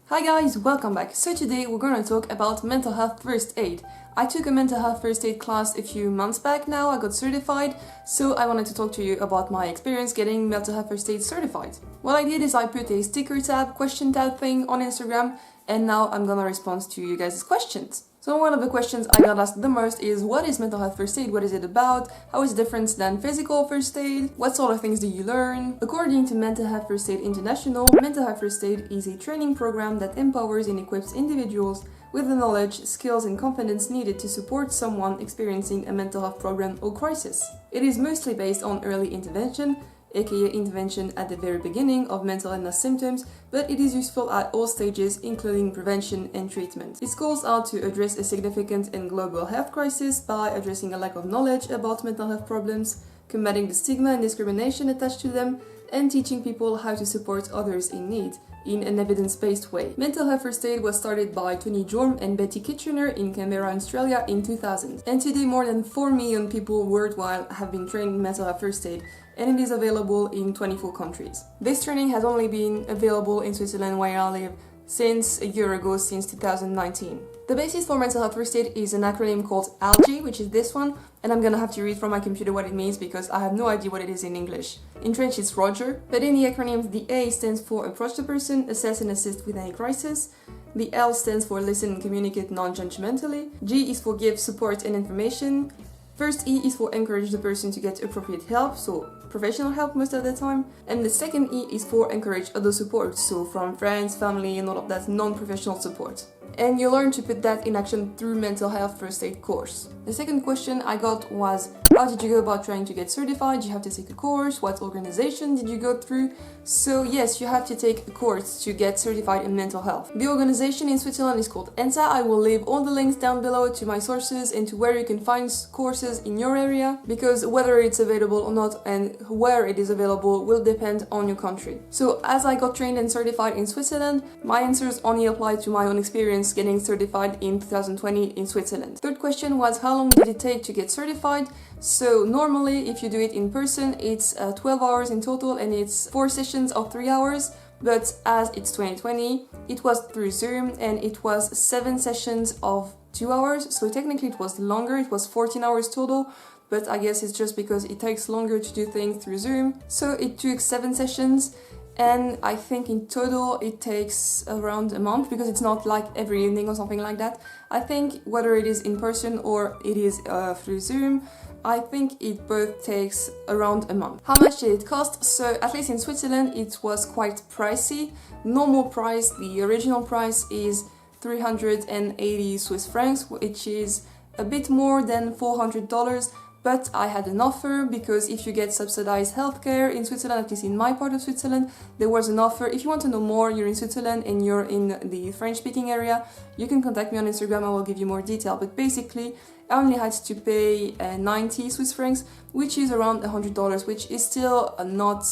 Hi guys, welcome back. So today we're going to talk about mental health first aid. I took a mental health first aid class a few months back now, I got certified, so I wanted to talk to you about my experience getting mental health first aid certified. What I did is I put a sticker tab, question tab thing on Instagram, and now I'm gonna respond to you guys' questions. So one of the questions I got asked the most is, what is mental health first aid? What is it about? How is it different than physical first aid? What sort of things do you learn? According to Mental Health First Aid International, mental health first aid is a training program that empowers and equips individuals with the knowledge, skills and confidence needed to support someone experiencing a mental health problem or crisis. It is mostly based on early intervention, aka intervention at the very beginning of mental illness symptoms, but it is useful at all stages, including prevention and treatment. Its goals are to address a significant and global health crisis by addressing a lack of knowledge about mental health problems, combating the stigma and discrimination attached to them, and teaching people how to support others in need in an evidence-based way. Mental Health First Aid was started by Tony Jorm and Betty Kitchener in Canberra, Australia in 2000. And today more than 4 million people worldwide have been trained in mental health first aid, and it is available in 24 countries. This training has only been available in Switzerland, where I live, since a year ago, since 2019. The basis for mental health first aid is an acronym called ALGE, which is this one, and I'm gonna have to read from my computer what it means because I have no idea what it is in English. In French it's Roger, but in the acronym the A stands for approach the person, assess and assist with any crisis. The L stands for listen and communicate non-judgmentally. G is for give support and information. First E is for encourage the person to get appropriate help, so professional help most of the time. And the second E is for encourage other support, so from friends, family and all of that non-professional support. And you learn to put that in action through mental health first aid course. The second question I got was, how did you go about trying to get certified? Did you have to take a course? What organization did you go through? So yes, you have to take a course to get certified in mental health. The organization in Switzerland is called ENSA. I will leave all the links down below to my sources and to where you can find courses in your area, because whether it's available or not and where it is available will depend on your country. So as I got trained and certified in Switzerland, my answers only apply to my own experience getting certified in 2020 in Switzerland. Third question was, how long did it take to get certified? So normally if you do it in person it's 12 hours in total and it's 4 sessions of 3 hours, but as it's 2020 it was through Zoom and it was 7 sessions of 2 hours, so technically it was longer, it was 14 hours total, but I guess it's just because it takes longer to do things through Zoom. So it took 7 sessions. And I think in total it takes around a month, because it's not like every evening or something like that. I think whether it is in person or it is through Zoom, I think it both takes around a month. How much did it cost? So at least in Switzerland it was quite pricey. Normal price, the original price is 380 Swiss francs, which is a bit more than $400. But I had an offer, because if you get subsidized healthcare in Switzerland, at least in my part of Switzerland, there was an offer. If you want to know more, you're in Switzerland and you're in the French-speaking area, you can contact me on Instagram, I will give you more detail. But basically, I only had to pay 90 Swiss francs, which is around $100, which is still not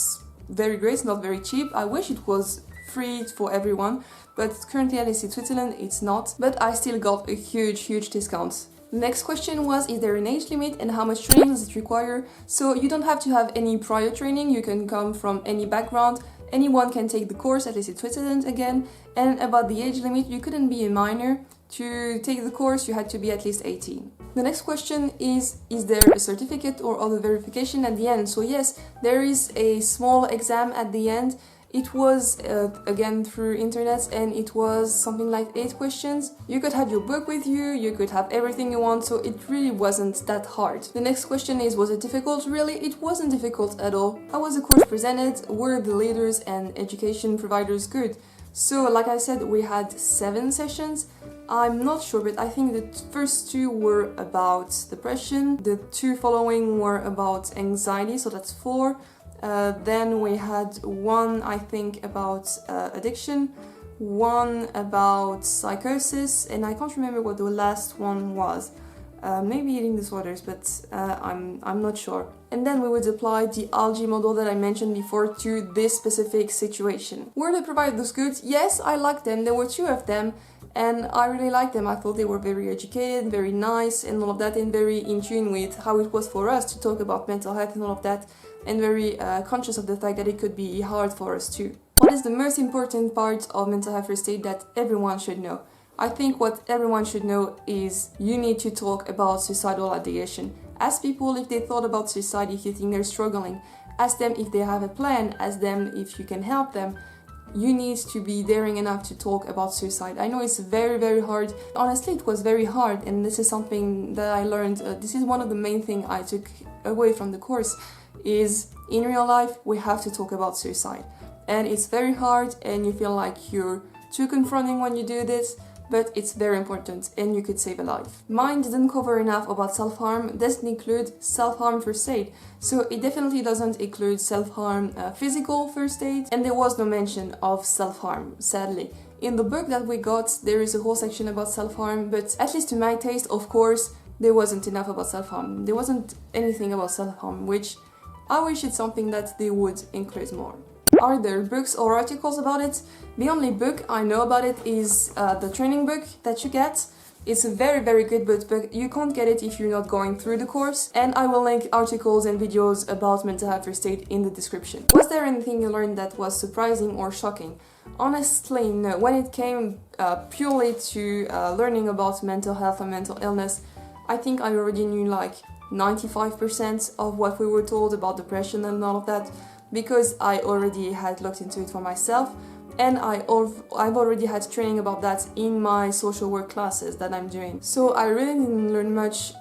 very great, not very cheap. I wish it was free for everyone, but currently at least in Switzerland it's not. But I still got a huge discount. Next question was, is there an age limit and how much training does it require? So you don't have to have any prior training, you can come from any background, anyone can take the course, at least in Switzerland again. And about the age limit, you couldn't be a minor. To take the course you had to be at least 18. The next question is there a certificate or other verification at the end? So yes, there is a small exam at the end. It was again through internet and it was something like 8 questions. You could have your book with you, you could have everything you want, so it really wasn't that hard. The next question is, was it difficult? Really, it wasn't difficult at all. How was the course presented? Were the leaders and education providers good? So like I said, we had 7 sessions. I'm not sure, but I think the first 2 were about depression, the 2 following were about anxiety, so that's 4. Then we had 1, I think, about addiction, 1 about psychosis, and I can't remember what the last one was. Maybe eating disorders, but I'm not sure. And then we would apply the ALGE model that I mentioned before to this specific situation. Were the providers good? Yes, I liked them. There were 2 of them, and I really liked them. I thought they were very educated, very nice, and all of that, and very in tune with how it was for us to talk about mental health and all of that, and very conscious of the fact that it could be hard for us too. What is the most important part of mental health first aid that everyone should know. I think what everyone should know is you need to talk about suicidal ideation. Ask people if they thought about suicide, if you think they're struggling. Ask them if they have a plan. Ask them if you can help them. You need to be daring enough to talk about suicide. I know it's very, very hard. Honestly, it was very hard, and this is something that I learned. This is one of the main things I took away from the course, is in real life, we have to talk about suicide. And it's very hard, and you feel like you're too confronting when you do this, but it's very important and you could save a life. Mine didn't cover enough about self-harm, doesn't include self-harm first aid, so it definitely doesn't include self-harm physical first aid, and there was no mention of self-harm, sadly. In the book that we got, there is a whole section about self-harm, but at least to my taste, of course, there wasn't enough about self-harm. There wasn't anything about self-harm, which I wish it's something that they would include more. Are there books or articles about it? The only book I know about it is the training book that you get. It's a very, very good book, but you can't get it if you're not going through the course. And I will link articles and videos about mental health first aid in the description. Was there anything you learned that was surprising or shocking? Honestly, no. When it came purely to learning about mental health and mental illness, I think I already knew like 95% of what we were told about depression and all of that, because I already had looked into it for myself, and I've already had training about that in my social work classes that I'm doing. So I really didn't learn much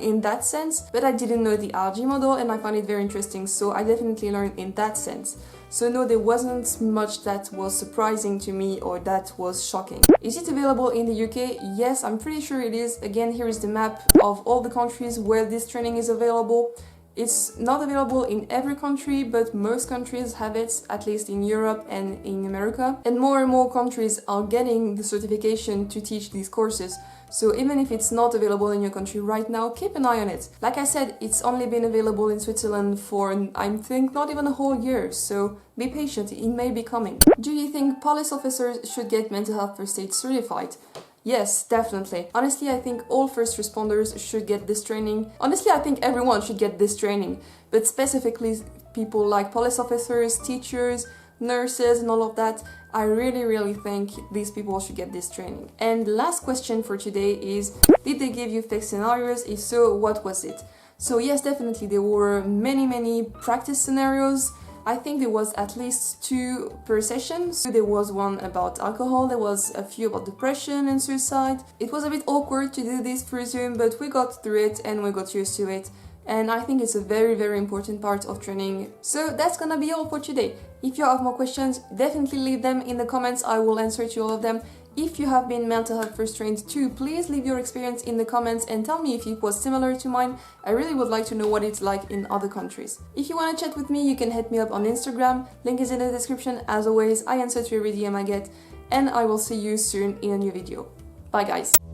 in that sense, but I didn't know the RG model and I found it very interesting, so I definitely learned in that sense. So no, there wasn't much that was surprising to me or that was shocking. Is it available in the UK? Yes, I'm pretty sure it is. Again, here is the map of all the countries where this training is available. It's not available in every country, but most countries have it, at least in Europe and in America. And more countries are getting the certification to teach these courses. So even if it's not available in your country right now, keep an eye on it. Like I said, it's only been available in Switzerland for, I think, not even a whole year, so be patient, it may be coming. Do you think police officers should get mental health first aid certified? Yes, definitely. Honestly, I think all first responders should get this training. Honestly, I think everyone should get this training, but specifically people like police officers, teachers, nurses and all of that, I really think these people should get this training. And the last question for today is, did they give you fake scenarios? If so, what was it? So yes, definitely there were many practice scenarios. I think there was at least 2 per session. So there was one about alcohol, there was a few about depression and suicide. It was a bit awkward to do this through Zoom, but we got through it and we got used to it. And I think it's a very important part of training. So that's gonna be all for today. If you have more questions, definitely leave them in the comments, I will answer to all of them. If you have been mental health first trained too, please leave your experience in the comments and tell me if it was similar to mine. I really would like to know what it's like in other countries. If you want to chat with me, you can hit me up on Instagram, link is in the description. As always, I answer to every DM I get, and I will see you soon in a new video. Bye guys!